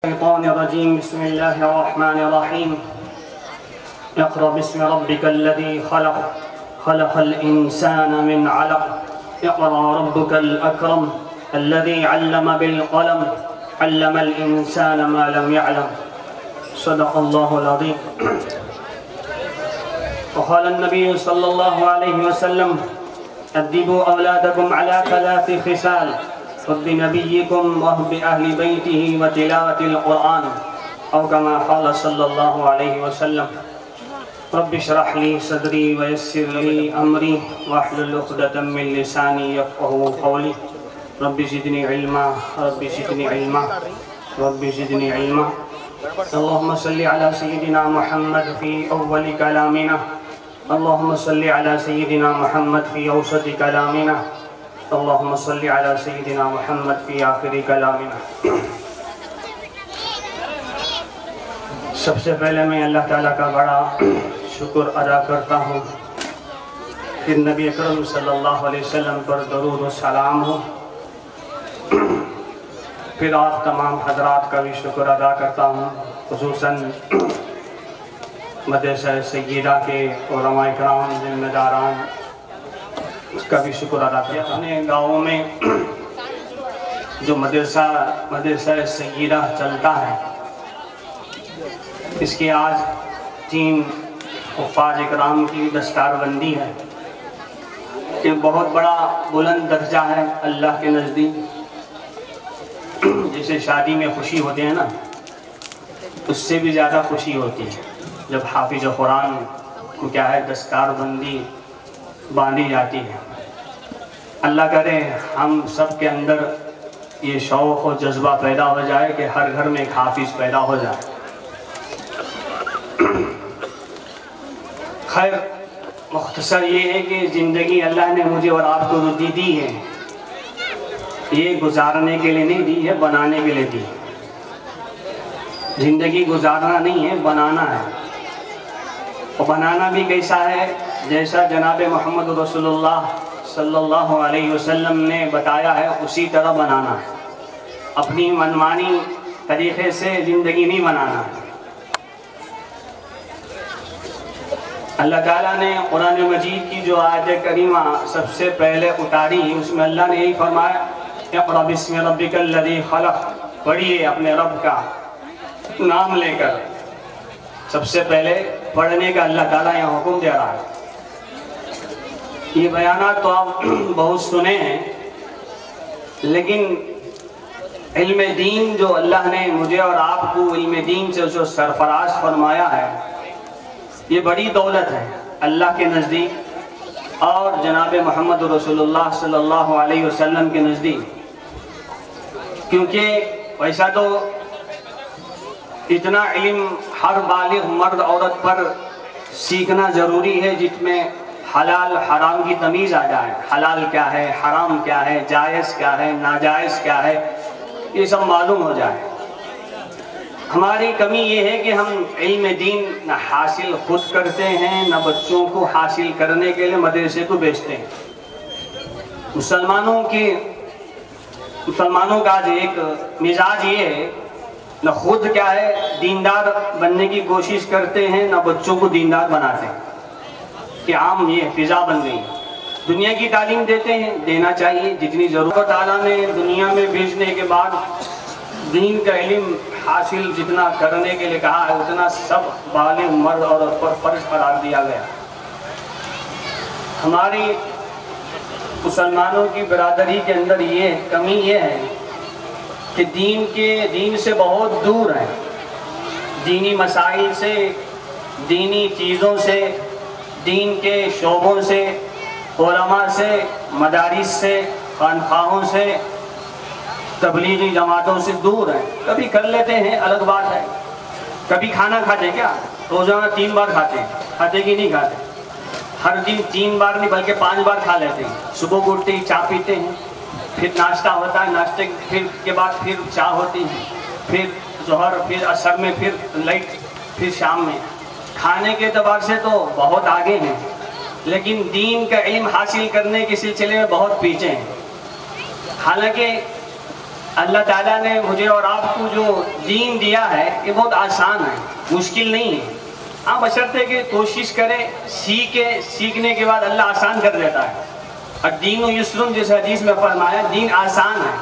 الشيطان الرجيم. بسم الله الرحمن الرحيم. اقرأ باسم ربك الذي خلق خلق الإنسان من علق اقرأ ربك الأكرم الذي علم بالقلم علم الإنسان ما لم يعلم. صدق الله العظيم. وقال النبي صلى الله عليه وسلم أدبوا أولادكم على 3 خصال: حب نبيكم وحب أهل بيته وتلاوة القرآن، أو كما قال صلى الله عليه وسلم. رب اشرح لي صدري ويسر لي أمري واحلل عقدة من لساني يفقهوا قولي. رب زدني علما رب زدني علما رب زدني علما. اللهم صل على سيدنا محمد في أول كلامنا، اللهم صل على سيدنا محمد في أوسط كلامنا، اللهم صل على سيدنا محمد في آخر كلامنا. سب سے پہلے میں اللہ تعالیٰ کا بڑا شکر ادا کرتا ہوں، پھر نبی اکرم صلی اللہ علیہ وسلم پر درود و سلام ہو، پھر آپ تمام حضرات کا بھی شکر ادا کرتا ہوں، خصوصاً مدرسہ سیدہ کے علماء اکرام ذمہ داران، اس کا بھی شکر ادا کیا. ہم نے گاؤں میں جو مدرسہ سیدہ چلتا ہے، اس کی آج 3 حفاظ اکرام کی دستار بندی ہے. یہ بہت بڑا بلند درجہ ہے اللہ کے نزدیک. جیسے شادی میں خوشی ہوتے ہیں نا، اس سے بھی زیادہ خوشی ہوتی ہے جب حافظ قرآن کو کیا ہے دستار بندی باندھی جاتی ہے. اللہ کرے ہم سب کے اندر یہ شوق و جذبہ پیدا ہو جائے کہ ہر گھر میں ایک حافظ پیدا ہو جائے. خیر، مختصر یہ ہے کہ زندگی اللہ نے مجھے اور آپ کو دی ہے، یہ گزارنے کے لیے نہیں دی ہے، بنانے کے لیے دی. زندگی گزارنا نہیں ہے، بنانا ہے. اور بنانا بھی کیسا ہے؟ جیسا جناب محمد رسول اللہ صلی اللہ علیہ وسلم نے بتایا ہے اسی طرح بنانا ہے. اپنی منمانی طریقے سے زندگی نہیں بنانا ہے. اللہ تعالیٰ نے قرآن مجید کی جو آیت کریمہ سب سے پہلے اتاری، اس میں اللہ نے یہی فرمایا اقرأ باسم ربک الذی خلق. پڑھیے اپنے رب کا نام لے کر. سب سے پہلے پڑھنے کا اللہ تعالیٰ یہاں حکم دے رہا ہے. یہ بیانات تو آپ بہت سنے ہیں، لیکن علم دین جو اللہ نے مجھے اور آپ کو علم دین سے جو سرفراز فرمایا ہے، یہ بڑی دولت ہے اللہ کے نزدیک اور جناب محمد رسول اللہ صلی اللہ علیہ وسلم کے نزدیک. کیونکہ ویسا تو اتنا علم ہر بالغ مرد عورت پر سیکھنا ضروری ہے جس میں حلال حرام کی تمیز آ جائے. حلال کیا ہے، حرام کیا ہے، جائز کیا ہے، ناجائز کیا ہے، یہ سب معلوم ہو جائے. ہماری کمی یہ ہے کہ ہم علم دین نہ حاصل خود کرتے ہیں، نہ بچوں کو حاصل کرنے کے لیے مدرسے کو بھیجتے ہیں. مسلمانوں کا آج ایک مزاج یہ ہے، نہ خود کیا ہے دیندار بننے کی کوشش کرتے ہیں، نہ بچوں کو دیندار بناتے ہیں. کہ عام یہ فضا بن گئی. دنیا کی تعلیم دیتے ہیں، دینا چاہیے جتنی ضرورت. تعالیٰ نے دنیا میں بھیجنے کے بعد دین کا علم حاصل جتنا کرنے کے لیے کہا ہے، اتنا سب بالغ مرد عورت پر فرض قرار دیا گیا. ہماری مسلمانوں کی برادری کے اندر یہ کمی یہ ہے کہ دین سے بہت دور ہیں. دینی مسائل سے، دینی چیزوں سے، دین کے شعبوں سے، علماء سے، مدارس سے، خانقاہوں سے، تبلیغی جماعتوں سے دور ہیں. کبھی کر لیتے ہیں الگ بات ہے. کبھی کھانا کھاتے کیا؟ روزانہ 3 بار کھاتے ہیں. کھاتے کی نہیں کھاتے؟ ہر دن 3 بار نہیں بلکہ 5 بار کھا لیتے ہیں. صبح کو اٹھتے ہی چائے پیتے ہیں، پھر ناشتہ ہوتا ہے، ناشتے کے بعد پھر چائے ہوتی ہے، پھر ظہر، پھر عصر میں، پھر لائٹ، پھر شام میں. کھانے کے اعتبار سے تو بہت آگے ہیں، لیکن دین کا علم حاصل کرنے کے سلسلے میں بہت پیچھے ہیں. حالانکہ اللہ تعالیٰ نے مجھے اور آپ کو جو دین دیا ہے یہ بہت آسان ہے، مشکل نہیں ہے. ہاں بشرطے کہ کوشش کریں، سیکھنے کے بعد اللہ آسان کر دیتا ہے. الدین یسر جیسے حدیث میں فرمایا دین آسان ہے.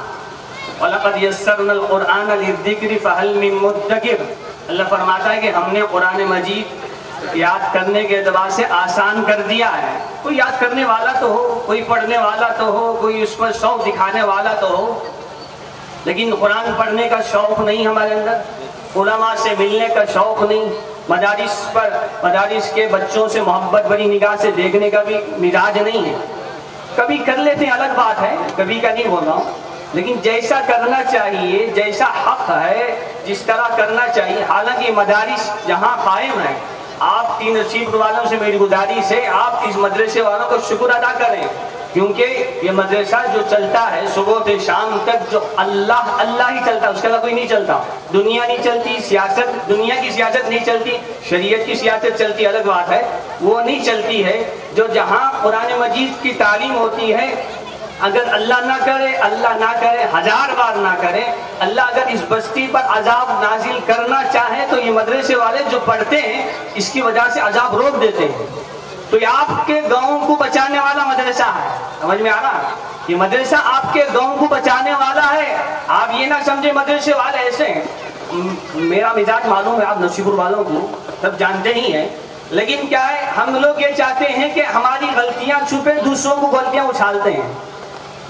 وَلَقَدْ يَسَّرْنَا الْقُرْآنَ لِلذِّكْرِ فَهَلْ مِن مُدَّكِرٍ. اللہ فرماتا ہے کہ ہم نے قرآن مجید یاد کرنے کے اعتبار سے آسان کر دیا ہے. کوئی یاد کرنے والا تو ہو، کوئی پڑھنے والا تو ہو، کوئی اس پر شوق دکھانے والا تو ہو، لیکن قرآن پڑھنے کا شوق نہیں ہمارے اندر، علماء سے ملنے کا شوق نہیں، مدارس کے بچوں سے محبت بڑی نگاہ سے دیکھنے کا بھی مزاج نہیں ہے. کبھی کر لیتے ہیں الگ بات ہے، کبھی کا نہیں بول رہا ہوں، لیکن جیسا کرنا چاہیے، جیسا حق ہے، جس طرح کرنا چاہیے. حالانکہ مدارس جہاں قائم ہیں، آپ تین نصیب والوں سے میری گزارش ہے آپ اس مدرسے والوں کو شکر ادا کریں، کیونکہ یہ مدرسہ جو چلتا ہے صبح سے شام تک جو اللہ ہی چلتا ہے، اس کے علاوہ کوئی نہیں چلتا. دنیا نہیں چلتی، سیاست، دنیا کی سیاست نہیں چلتی، شریعت کی سیاست چلتی الگ بات ہے، وہ نہیں چلتی ہے. جو جہاں قرآن مجید کی تعلیم ہوتی ہے، اگر اللہ نہ کرے 1000 بار نہ کرے، اللہ اگر اس بستی پر عذاب نازل کرنا چاہے تو یہ مدرسے والے جو پڑھتے ہیں اس کی وجہ سے عذاب روک دیتے ہیں. تو یہ آپ کے گاؤں کو بچانے والا مدرسہ ہے. سمجھ میں آ رہا؟ یہ مدرسہ آپ کے گاؤں کو بچانے والا ہے. آپ یہ نہ سمجھے مدرسے والے ایسے ہیں. میرا مزاج معلوم ہے آپ نصیب والوں کو، سب جانتے ہی ہیں، لیکن کیا ہے ہم لوگ یہ چاہتے ہیں کہ ہماری غلطیاں چھپے، دوسروں کو غلطیاں اچھالتے ہیں.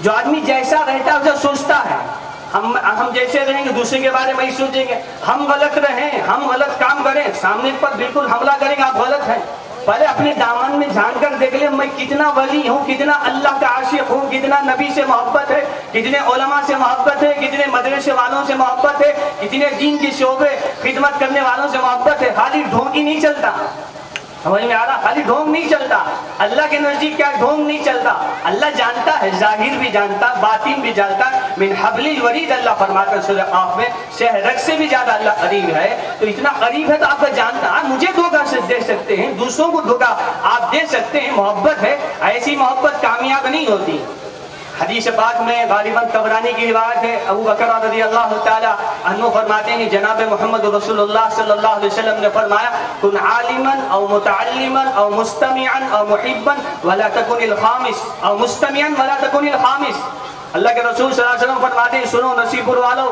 جو آدمی جیسا رہتا ہے اسے سوچتا ہے، ہم جیسے رہیں گے دوسرے کے بارے میں ہی سوچیں گے. ہم غلط رہیں، ہم غلط کام کریں، سامنے پر بالکل حملہ کریں گے آپ غلط ہیں. پہلے اپنے دامن میں جھانک کر دیکھ لیں میں کتنا ولی ہوں، کتنا اللہ کا عاشق ہوں، کتنا نبی سے محبت ہے، کتنے علماء سے محبت ہے، کتنے مدرسے والوں سے محبت ہے، کتنے دین کے شعبے خدمت کرنے والوں سے محبت ہے. خالی ڈھونگ ہی نہیں چلتا. سمجھ میں آ رہا؟ خالی ڈھونگ نہیں چلتا. اللہ کے نزدیک کیا ڈھونگ نہیں چلتا. اللہ جانتا ہے، ظاہر بھی جانتا، باطن بھی جانتا. من حبل الورید اللہ فرماتا ہے سورہ قاف میں، شہرک سے بھی زیادہ اللہ قریب ہے. تو اتنا قریب ہے تو آپ کا جانتا ہے. مجھے دھوکہ سے دے سکتے ہیں، دوسروں کو دھوکہ آپ دے سکتے ہیں. محبت ہے، ایسی محبت کامیاب نہیں ہوتی. حدیث پاک میں غالباً طبرانی کی روایت ہے، ابو بکر رضی اللہ تعالی عنہ فرماتے ہیں جناب محمد رسول اللہ صلی اللہ علیہ وسلم نے فرمایا کن عالما او متعلما او مستمعا او محبا ولا تكن الخامس او مستمعا ولا تكن الخامس. اللہ کے رسول صلی اللہ علیہ وسلم فرماتے ہیں سنو نصیب پور والو،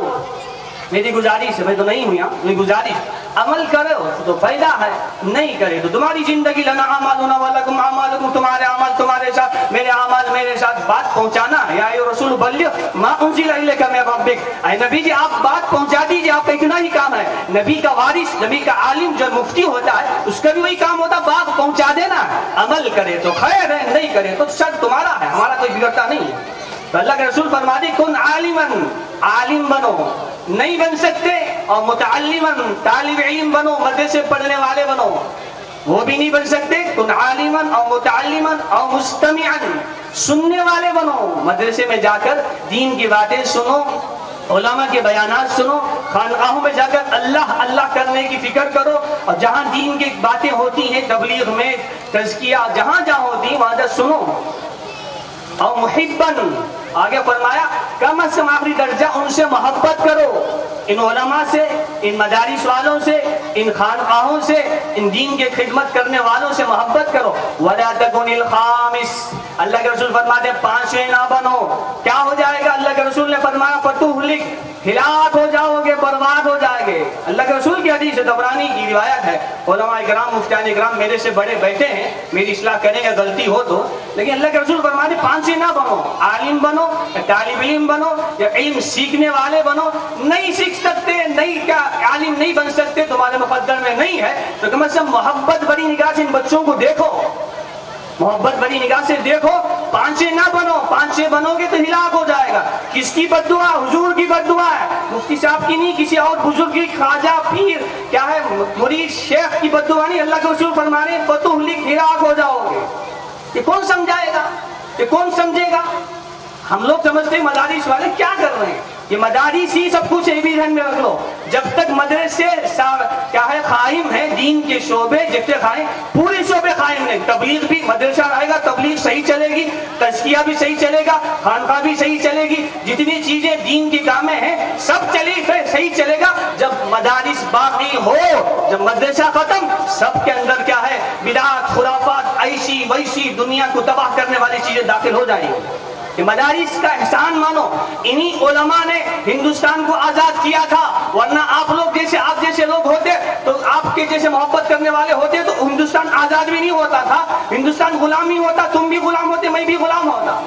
میری گزارش ہے، میں تو نہیں ہوں یہاں، میری گزارش عمل کرو تو فائدہ ہے، نہیں کرے تو تمہاری زندگی لنا اعمالنا ولکم اعمالکم، تمہارے اعمال تمہارے ساتھ، میرے اعمال میرے ساتھ. بات پہنچانا ہے. یا ایھا رسول بلغ ما انزل الیک من ربک، اے نبی جی آپ بات پہنچا دیجیے، آپ کا اتنا ہی کام ہے. نبی کا وارث، نبی کا عالم جو مفتی ہوتا ہے اس کا بھی وہی کام ہوتا ہے، بات پہنچا دینا. عمل کرے تو خیر ہے، نہیں کرے تو شر تمہارا ہے، ہمارا کوئی بگڑتا نہیں ہے. تو اللہ کے رسول فرماتے کن عالما، عالم بنو، نہیں بن سکتے، اور متعلما، طالب علم بنو، مدرسے پڑھنے والے بنو، وہ بھی نہیں بن سکتے. کن عالما او متعلما او مستمعا، سننے والے بنو، مدرسے میں جا کر دین کی باتیں سنو، علماء کے بیانات سنو، خانقاہوں میں جا کر اللہ کرنے کی فکر کرو، اور جہاں دین کی باتیں ہوتی ہیں تبلیغ میں، تزکیہ جہاں ہوتی ہیں وہاں جا سنو. اور محبن، آگے فرمایا کم از کم آخری درجہ ان سے محبت کرو، ان علماء سے، ان مدارس والوں سے، ان خانقاہوں سے، ان دین کے خدمت کرنے والوں سے محبت کرو. وَلَا تَكُنِ الْخَامِسِ، اللہ کے رسول فرماتے ہیں پانچویں نہ بنو. کیا ہو جائے گا؟ اللہ کے رسول نے فرمایا فَتُهْلِكَ، ہلاک ہو جاؤ گے، برباد ہو جائے گے. اللہ کے رسول کی حدیث طبرانی کی روایت ہے. علماء کرام، مفتیان کرام میرے سے بڑے بیٹھے ہیں، میری اصلاح کریں گے غلطی ہو تو، لیکن اللہ کے رسول فرماتے پانچویں نہ بنو. عالم بنو، طالب علم بنو، یا علم سیکھنے والے بنو. نہیں سیکھ سکتے، نہیں کیا عالم نہیں بن سکتے، تمہارے مقدر میں نہیں ہے، تو کم از کم محبت بڑی نگاہ سے ان بچوں کو دیکھو، محبت بڑی نگاہ سے دیکھو. پانچے نہ بنو، پانچے بنو گے تو ہلاک ہو جائے گا. کس کی بد دعا؟ حضور کی بد دعا ہے، مفتی صاحب کی نہیں، کسی اور بزرگ کی، خواجہ پیر کیا ہے مرید شیخ کی بد دعا نہیں. اللہ کے رسول فرما رہے ہیں فتہلک، ہلاک ہو جاؤ گے. یہ کون سمجھائے گا؟ یہ کون سمجھے گا؟ ہم لوگ سمجھتے ہیں مدارس والے کیا کر رہے ہیں، یہ مدارس ہی سب کچھ ہے. بھی ذہن میں رکھ لو، جب تک مدرسے کیا ہے قائم ہے، دین کے شعبے جتنے قائم، پورے شعبے قائم نہیں. تبلیغ بھی، مدرسہ رہے گا تبلیغ صحیح چلے گی، تزکیہ بھی صحیح چلے گا، خانقاہ بھی صحیح چلے گی، جتنی چیزیں دین کی کامیں ہیں سب صحیح چلے گا. جب مدارس باقی ہو، جب مدرسہ ختم، سب کے اندر کیا ہے؟ بدعات، خرافات، ایسی ویسی دنیا کو تباہ کرنے والی چیزیں داخل ہو جائیں گی. کہ مدارس کا احسان مانو، انہی علماء نے ہندوستان کو آزاد کیا تھا، ورنہ آپ جیسے لوگ ہوتے تو آپ کے جیسے محبت کرنے والے ہوتے تو ہندوستان آزاد بھی نہیں ہوتا تھا، ہندوستان غلام ہی ہوتا، تم بھی غلام ہوتے، میں بھی غلام ہوتا.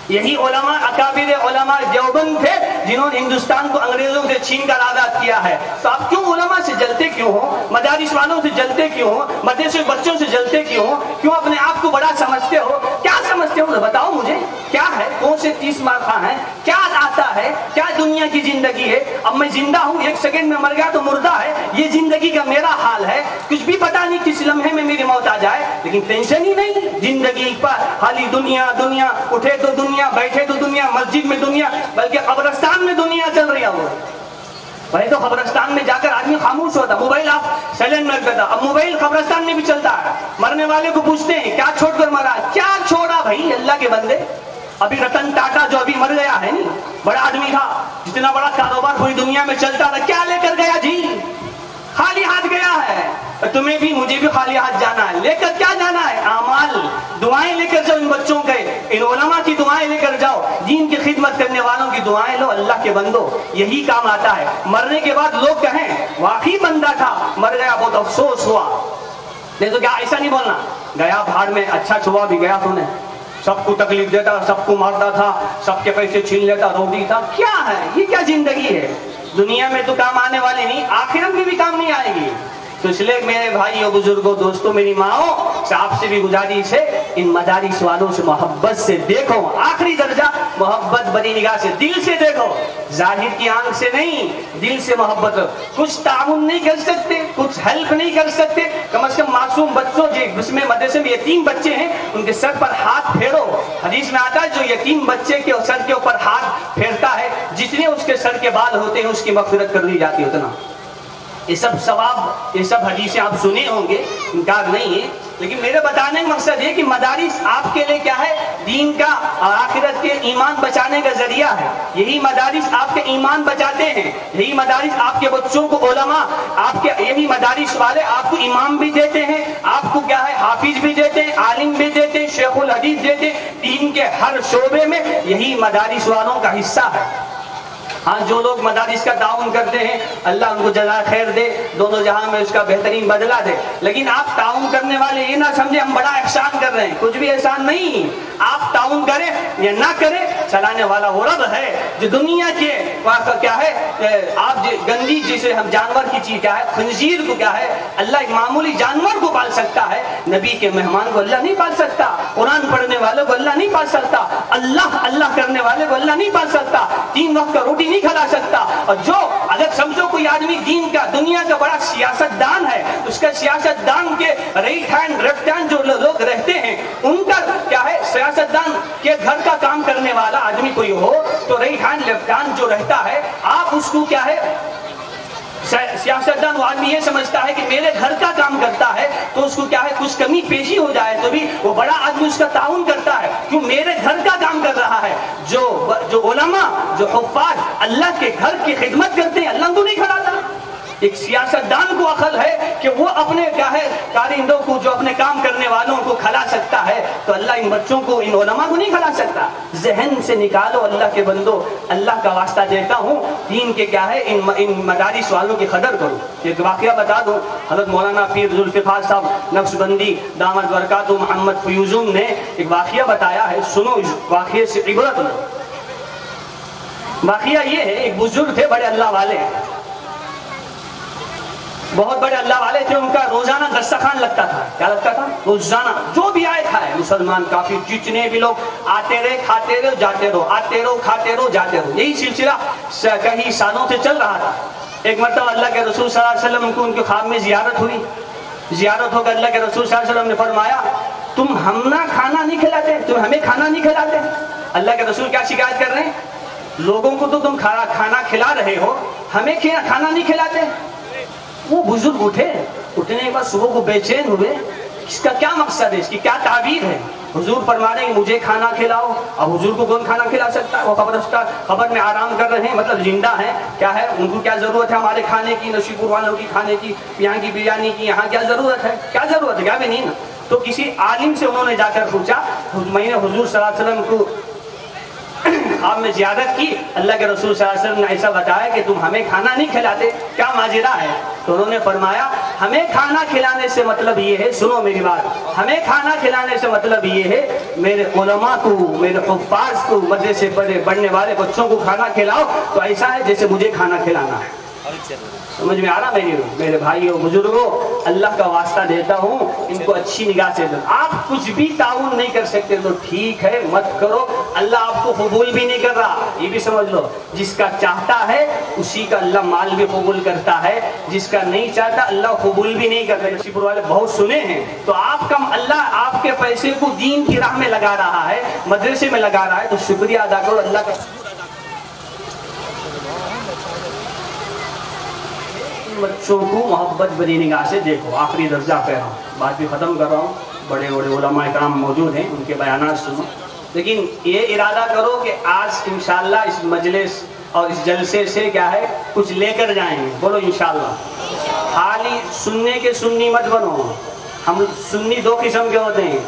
یہی علماء اکابر علماء دیوبند تھے جنہوں نے ہندوستان کو انگریزوں سے چھین کر آزاد کیا ہے. تو آپ کیوں علماء سے جلتے کیوں ہو؟ مدارس والوں سے جلتے کیوں ہو؟ مدرسے بچوں سے جلتے کیوں ہو؟ کیوں اپنے آپ کو بڑا سمجھتے ہو؟ کیا سمجھتے ہو؟ بتاؤ مجھے کیا ہے؟ کون سے 30 مارکاں ہیں؟ کیا آتا ہے؟ کیا دنیا کی زندگی ہے؟ اب میں زندہ ہوں، 1 سیکنڈ میں مر گیا تو مردہ ہے، یہ زندگی کا میرا حال ہے. کچھ بھی پتا نہیں کس لمحے میں میری موت آ جائے، لیکن ٹینشن ہی نہیں زندگی پر. خالی دنیا دنیا، اٹھے تو دنیا، بیٹھے تو دنیا، مسجد میں دنیا، بلکہ قبرستان میں دنیا چل رہی ہے. وہ پہلے تو قبرستان میں جا کر آدمی خاموش ہوتا، موبائل آپ سائلنٹ میں رکھتا. اب موبائل قبرستان میں بھی چلتا ہے. مرنے والے کو پوچھتے ہیں کیا چھوڑ کر مرا؟ کیا چھوڑا بھائی اللہ کے بندے؟ ابھی رتن ٹاٹا جو ابھی مر گیا ہے نہیں، بڑا آدمی تھا، جتنا بڑا کاروبار پوری دنیا میں چلتا تھا، کیا لے کر گیا جی؟ خالی ہاتھ گیا ہے. تمہیں بھی مجھے بھی خالی ہاتھ جانا ہے. لے کر کیا جانا ہے؟ اعمال، دعائیں لے کر جاؤ. ان بچوں کے، ان علماء کی دعائیں لے کر جاؤ. دین کی خدمت کرنے والوں کی دعائیں لو. اللہ کے بندو یہی کام آتا ہے. مرنے کے بعد لوگ کہیں واقعی بندہ تھا، مر گیا، بہت افسوس ہوا. نہیں تو کیا ایسا نہیں بولنا، گیا بھاڑ میں، اچھا چھوا بھی گیا تو نے، سب کو تکلیف دیتا، سب کو مارتا تھا، سب کے پیسے چھین لیتا، روٹی تھا. کیا ہے یہ؟ کیا زندگی ہے؟ دنیا میں تو کام آنے والے نہیں، آخرت میں بھی کام نہیں آئے گی. تو اس لیے میرے بھائیوں، بزرگوں، دوستوں، میری ماؤں سے آپ سے بھی گزارش ہے، ان مدارس والوں سے محبت سے دیکھو. آخری درجہ محبت بڑی نگاہ سے، دل سے دیکھو، ظاہر کی آنکھ سے نہیں، دل سے محبت. کچھ تعاون نہیں کر سکتے، کچھ ہیلپ نہیں کر سکتے، کم از کم معصوم بچوں جس میں مدرسے میں یتیم بچے ہیں ان کے سر پر ہاتھ پھیرو. حدیث میں آتا ہے جو یتیم بچے کے سر کے اوپر ہاتھ پھیرتا ہے، جتنے اس کے سر کے بال ہوتے ہیں اس کی مغفرت کر دی جاتی ہے اتنا. یہ سب ثواب، یہ سب حدیثیں آپ سنے ہوں گے، انکار نہیں ہے. لیکن میرے بتانے کا مقصد یہ کہ مدارس آپ کے لیے کیا ہے؟ دین کا اور آخرت کے ایمان بچانے کا ذریعہ ہے. یہی مدارس آپ کے ایمان بچاتے ہیں. یہی مدارس آپ کے بچوں کو علماء، آپ کے یہی مدارس والے آپ کو امام بھی دیتے ہیں، آپ کو کیا ہے حافظ بھی دیتے ہیں، عالم بھی دیتے ہیں، شیخ الحدیث دیتے ہیں. دین کے ہر شعبے میں یہی مدارس والوں کا حصہ ہے. ہاں جو لوگ مدارس کا تعاون کرتے ہیں اللہ ان کو جزائے خیر دے، دونوں جہاں میں اس کا بہترین بدلہ دے. لیکن آپ تعاون کرنے والے یہ نہ سمجھے ہم بڑا احسان کر رہے ہیں، کچھ بھی احسان نہیں. آپ تعاون کریں یا نہ کریں، چلانے والا وہ رب ہے جو دنیا کے کیا ہے، آپ گندی جسے ہم جانور کی چیز کیا ہے، خنزیر کو کیا ہے اللہ ایک معمولی جانور کو پال سکتا ہے، نبی کے مہمان کو اللہ نہیں پال سکتا، قرآن پڑھنے والوں کو اللہ نہیں پال سکتا، اللہ کرنے والے کو اللہ نہیں پال سکتا، 3 وقت کا روٹی نہیں کھلا سکتا. اور جو اگر سمجھو کوئی آدمی دین کا دنیا کا بڑا سیاست دان ہے، اس کا سیاست دان کے رائٹ ہینڈ لیفٹ ہینڈ جو لوگ رہتے ہیں ان کا کیا ہے، سیاست دان کے گھر کا کام کرنے والا آدمی کوئی ہو تو رائٹ ہینڈ لیفٹ ہینڈ جو رہتا ہے آپ اس کو کیا ہے، سیاستدان وہ آدمی یہ سمجھتا ہے کہ میرے گھر کا کام کرتا ہے تو اس کو کیا ہے کچھ کمی پیشی ہو جائے تو بھی وہ بڑا آدمی اس کا تعاون کرتا ہے، کیوں میرے گھر کا کام کر رہا ہے. جو علماء، جو حفاظ اللہ کے گھر کی خدمت کرتے ہیں اللہ کو نہیں کھلاتا. ایک سیاستدان کو عقل ہے کہ وہ اپنے کیا ہے کارندوں کو، جو اپنے کام کرنے والوں کو کھلا سکتا ہے، تو اللہ ان بچوں کو، ان علماء کو نہیں کھلا سکتا. ذہن سے نکالو اللہ کے بندو، اللہ کا واسطہ دیتا ہوں، دین کے کیا ہے ان مدارس والوں کی قدر کرو. ایک واقعہ بتا دوں، حضرت مولانا پیر ذوالفقار صاحب نقشبندی دامت برکاتہ محمد فیوزون نے ایک واقعہ بتایا ہے، سنو اس واقعے سے عبرت لو. واقعہ یہ ہے، ایک بزرگ تھے بڑے اللہ والے، بہت بڑے اللہ والے تھے. ان کا روزانہ دسترخوان لگتا تھا. کیا لگتا تھا؟ روزانہ جو بھی آئے کھائے، مسلمان کافی جتنے بھی لوگ آتے رہے، کھاتے رہے، جاتے رہو، آتے رہو، کھاتے رہو، جاتے رہو. یہی سلسلہ کئی سالوں سے چل رہا تھا. ایک مرتبہ اللہ کے رسول صلی اللہ علیہ وسلم کو ان کے خواب میں زیارت ہوئی. زیارت ہو کر اللہ کے رسول صلی اللہ علیہ وسلم نے فرمایا تم ہم نہ کھانا نہیں کھلاتے، تم ہمیں کھانا نہیں کھلاتے. اللہ کے رسول کیا شکایت کر رہے ہیں؟ لوگوں کو تو تم کھانا کھلا رہے ہو، ہمیں کھانا نہیں کھلاتے. وہ بزرگ اٹھے، اٹھنے کے بعد صبح کو بے چین ہوئے، اس کا کیا مقصد ہے، اس کی کیا تعبیر ہے؟ حضور فرما رہے ہیں مجھے کھانا کھلاؤ. اب حضور کو کون کھانا کھلا سکتا ہے؟ وہ قبر میں آرام کر رہے ہیں، مطلب زندہ ہیں. کیا ہے ان کو کیا ضرورت ہے ہمارے کھانے کی، نشی پور والوں کی کھانے کی، یہاں کی بریانی کی، یہاں کیا ضرورت ہے؟ کیا ضرورت ہے؟ کیا بھی نہیں نا. تو کسی عالم سے انہوں نے جا کر پوچھا، میں نے حضور صلی اللہ علیہ وسلم کو آپ نے زیارت کی، اللہ کے رسول صلی اللہ علیہ وسلم نے ایسا بتایا کہ تم ہمیں کھانا نہیں کھلاتے، کیا ماجرا ہے؟ تو انہوں نے فرمایا ہمیں کھانا کھلانے سے مطلب یہ ہے، سنو میری بات، ہمیں کھانا کھلانے سے مطلب یہ ہے میرے علماء کو، میرے حفاظ کو، مدرسے پڑھنے والے بچوں کو کھانا کھلاؤ تو ایسا ہے جیسے مجھے کھانا کھلانا ہے. سمجھ میں آ رہا میرے بھائیوں بزرگوں، اللہ کا واسطہ دیتا ہوں ان کو اچھی نگاہ سے دو. آپ کچھ بھی تعاون نہیں کر سکتے تو ٹھیک ہے مت کرو، اللہ آپ کو قبول بھی نہیں کر رہا، یہ بھی سمجھ لو. جس کا چاہتا ہے اسی کا اللہ مال بھی قبول کرتا ہے، جس کا نہیں چاہتا اللہ قبول بھی نہیں کرتا. نصیب والے بہت سنے ہیں. تو آپ کا اللہ آپ کے پیسے کو دین کی راہ میں لگا رہا ہے، مدرسے میں لگا رہا ہے، تو شکریہ ادا کرو اللہ کا. بچوں کو محبت بری نگاہ سے دیکھو. آخری درجہ کہہ رہا ہوں، بات بھی ختم کر رہا ہوں. بڑے بڑے علماء کرام موجود ہیں، ان کے بیانات سنو. لیکن یہ ارادہ کرو کہ آج انشاءاللہ اس مجلس اور اس جلسے سے کیا ہے کچھ لے کر جائیں گے. بولو انشاءاللہ. خالی سننے کے سنی مت بنو. ہم سنی دو قسم کے ہوتے ہیں،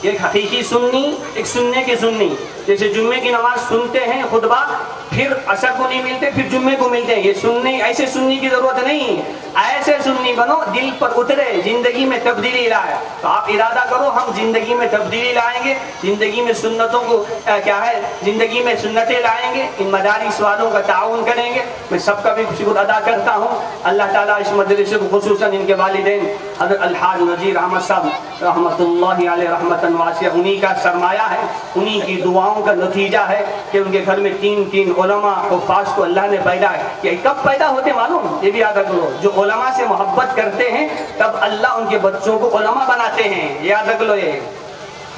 ایک حقیقی سنی، ایک سننے کے سنی. جیسے جمعے کی نماز سنتے ہیں خطبہ، پھر عصر کو نہیں ملتے، پھر جمعے کو ملتے ہیں. یہ سننے، ایسے سنی کی ضرورت نہیں. ایسے سنی بنو دل پر اترے، زندگی میں تبدیلی لائے. تو آپ ارادہ کرو ہم زندگی میں تبدیلی لائیں گے، زندگی میں سنتوں کو کیا ہے زندگی میں سنتیں لائیں گے، ان مدارس والوں کا تعاون کریں گے. میں سب کا بھی شکر ادا کرتا ہوں. اللہ تعالیٰ اس مدرسے کو خصوصاً ان کے والدین حضرت الحاج نذیر احمد صاحب رحمۃ اللہ علیہ رحمتاً واسعہ، انہی کا سرمایہ ہے، انہی کی دعاؤں کا نتیجہ ہے کہ ان کے گھر میں تین علماء حفاظ کو اللہ نے پیدا ہے. کہ کب پیدا ہوتے معلوم؟ یہ بھی یاد رکھو، جو علماء سے محبت کرتے ہیں تب اللہ ان کے بچوں کو علماء بناتے ہیں. یاد رکھ لو، یہ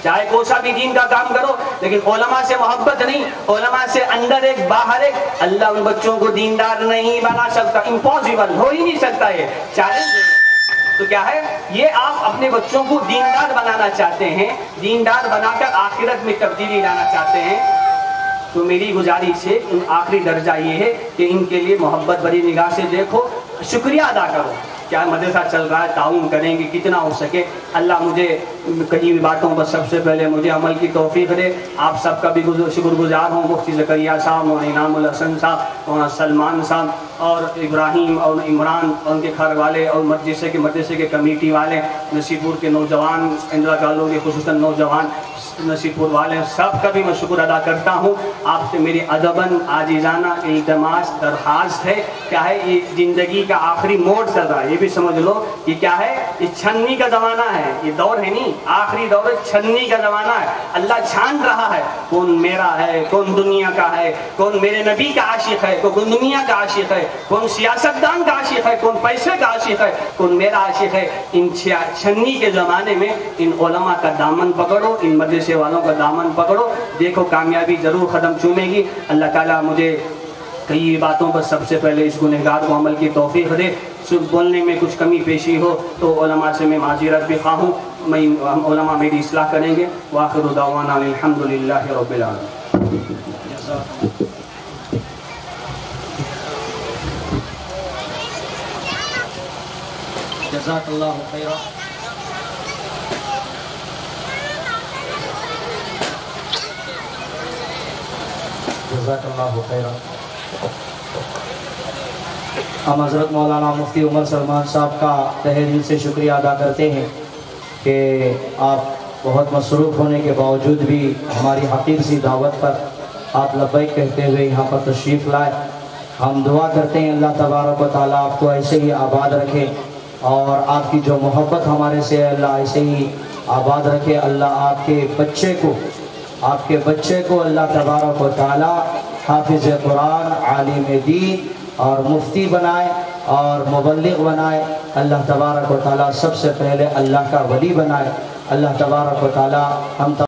چاہے کوئی سا بھی دین کا کام کرو لیکن علماء سے محبت نہیں، علماء سے اندر ایک باہر ایک، اللہ ان بچوں کو دیندار نہیں بنا سکتا. امپاسبل، ہو ہی نہیں سکتا. یہ چیلنج ہے. تو کیا ہے یہ آپ اپنے بچوں کو دیندار بنانا چاہتے ہیں، دیندار بنا کر آخرت میں تبدیلی لانا چاہتے ہیں، تو میری گزارش ہے آخری درجہ یہ ہے کہ ان کے لیے محبت بری نگاہ سے دیکھو، شکریہ ادا کرو. کیا مدرسہ چل رہا ہے، تعاون کریں گے کتنا ہو سکے. اللہ مجھے کئی باتوں پر سب سے پہلے مجھے عمل کی توفیق دے. آپ سب کا بھی شکر گزار ہوں. مفتی زکریا صاحب، مولانا انعام الحسن صاحب، مولانا سلمان صاحب اور ابراہیم اور عمران اور ان کے گھر والے اور مدرسے کے کمیٹی والے، نصیب پور کے نوجوان، اندرا کالوں کے خصوصاً نوجوان نصیب پور والے، سب کا بھی میں شکر ادا کرتا ہوں. آپ سے میری ادباً عاجزانہ التماس درخواست ہے، کیا ہے یہ زندگی کا آخری موڑ چل رہا ہے، یہ بھی سمجھ لو. یہ کیا ہے، یہ چھننی کا زمانہ ہے، یہ دور ہے نہیں، آخری دور ہے، چھننی کا زمانہ ہے. اللہ چھان رہا ہے کون میرا ہے، کون دنیا کا ہے، کون میرے نبی کا عاشق ہے، کون دنیا کا عاشق ہے، کون سیاستدان کا عاشق ہے، کون پیسے کا عاشق ہے، کون میرا عاشق ہے. ان چھننی کے زمانے میں ان علماء کا دامن پکڑو، ان مدرسے والوں کا دامن پکڑو، دیکھو کامیابی ضرور قدم چومے گی. اللہ تعالیٰ مجھے کئی باتوں پر سب سے پہلے اس گنہگار کو عمل کی توفیق دے. بولنے میں کچھ کمی پیشی ہو تو علماء سے میں معذرت بھی خواہ ہوں. علماء میری اصلاح کریں گے. وآخر دعوانا الحمدللہ رب العالمین. جزاک اللہ خیرا. جزاک اللہ خیرا. ہم حضرت مولانا مفتی عمر سلمان صاحب کا تہ دل سے شکریہ ادا کرتے ہیں کہ آپ بہت مصروف ہونے کے باوجود بھی ہماری حقیر سی دعوت پر آپ لبیک کہتے ہوئے یہاں پر تشریف لائے. ہم دعا کرتے ہیں اللہ تبارک و تعالیٰ آپ کو ایسے ہی آباد رکھے اور آپ کی جو محبت ہمارے سے اللہ ایسے ہی آباد رکھے. اللہ آپ کے بچے کو اللہ تبارک و تعالیٰ حافظ قرآن، عالم دین اور مفتی بنائے اور مبلغ بنائے. اللہ تبارک و تعالیٰ سب سے پہلے اللہ کا ولی بنائے. اللہ تبارک و تعالیٰ ہم